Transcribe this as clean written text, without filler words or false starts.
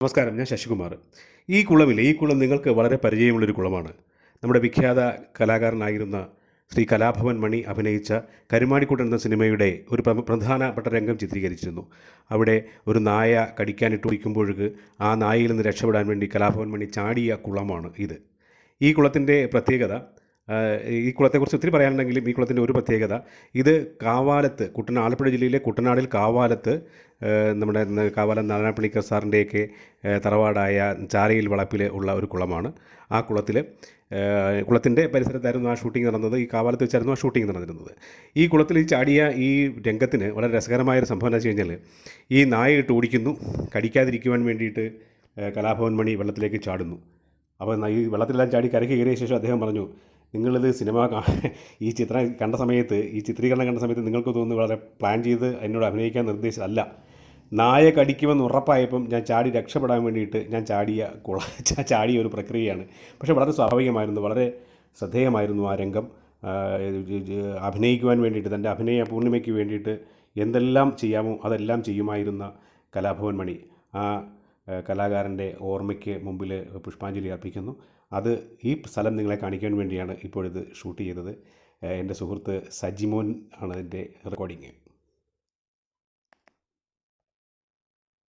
നമസ്കാരം, ഞാൻ ശശികുമാർ. ഈ കുളം നിങ്ങൾക്ക് വളരെ പരിചയമുള്ളൊരു കുളമാണ്. നമ്മുടെ വിഖ്യാത കലാകാരനായിരുന്ന ശ്രീ കലാഭവൻ മണി അഭിനയിച്ച കരുമാടിക്കുട്ടൻ എന്ന സിനിമയുടെ ഒരു പ്രധാനപ്പെട്ട രംഗം ചിത്രീകരിച്ചിരുന്നു. അവിടെ ഒരു നായ കടിക്കാനിട്ട് കുടിക്കുമ്പോഴേക്ക് ആ നായയിൽ നിന്ന് രക്ഷപ്പെടാൻ വേണ്ടി കലാഭവൻ മണി ചാടിയ കുളമാണ് ഇത്. ഈ കുളത്തിൻ്റെ പ്രത്യേകത, ഈ കുളത്തെക്കുറിച്ച് ഒത്തിരി പറയാനുണ്ടെങ്കിലും ഈ കുളത്തിൻ്റെ ഒരു പ്രത്യേകത, ഇത് കാവാലത്ത്, ആലപ്പുഴ ജില്ലയിലെ കുട്ടനാടിൽ കാവാലത്ത്, നമ്മുടെ കാവാലം നാരായണപ്പള്ളിക്കർ സാറിൻ്റെയൊക്കെ തറവാടായ ചാലയിൽ വളപ്പിൽ ഉള്ള ഒരു കുളമാണ്. ആ കുളത്തിൻ്റെ പരിസരത്തായിരുന്നു ആ ഷൂട്ടിംഗ് നടന്നത്. ഈ കാവാലത്ത് വെച്ചായിരുന്നു ആ ഷൂട്ടിംഗ് നടന്നിരുന്നത്. ഈ കുളത്തിൽ ചാടിയ ഈ രംഗത്തിന് വളരെ രസകരമായൊരു സംഭവം എന്ന് വെച്ച് കഴിഞ്ഞാൽ, ഈ നായ ഇട്ട് ഓടിക്കുന്നു. കടിക്കാതിരിക്കുവാൻ വേണ്ടിയിട്ട് കലാഭവൻ മണി വെള്ളത്തിലേക്ക് ചാടുന്നു. അപ്പോൾ ഈ വെള്ളത്തിലെല്ലാം ചാടി കരയ്ക്ക് കയറിയ ശേഷം അദ്ദേഹം പറഞ്ഞു, നിങ്ങളിത് ഈ ചിത്രീകരണം കണ്ട സമയത്ത് നിങ്ങൾക്ക് തോന്നുന്നു വളരെ പ്ലാൻ ചെയ്ത് എന്നോട് അഭിനയിക്കാൻ നിർദ്ദേശിച്ചതല്ല. നായ കടിക്കുമെന്ന് ഉറപ്പായപ്പം ഞാൻ ചാടി രക്ഷപ്പെടാൻ വേണ്ടിയിട്ട് ഞാൻ ചാടിയ ഒരു പ്രക്രിയയാണ്. പക്ഷേ വളരെ സ്വാഭാവികമായിരുന്നു, വളരെ ശ്രദ്ധേയമായിരുന്നു ആ രംഗം. അഭിനയിക്കുവാൻ വേണ്ടിയിട്ട്, തൻ്റെ അഭിനയ പൂർണ്ണിമയ്ക്ക് വേണ്ടിയിട്ട് എന്തെല്ലാം ചെയ്യാമോ അതെല്ലാം ചെയ്യുമായിരുന്ന കലാഭവൻ മണി ആ കലാകാരൻ്റെ ഓർമ്മയ്ക്ക് മുമ്പിൽ പുഷ്പാഞ്ജലി അർപ്പിക്കുന്നു. ഈ സ്ഥലം നിങ്ങളെ കാണിക്കാൻ വേണ്ടിയാണ് ഇപ്പോഴിത് ഷൂട്ട് ചെയ്തത്. എൻ്റെ സുഹൃത്ത് സജിമോൻ ആണ് ഇതിൻ്റെ റെക്കോർഡിങ്.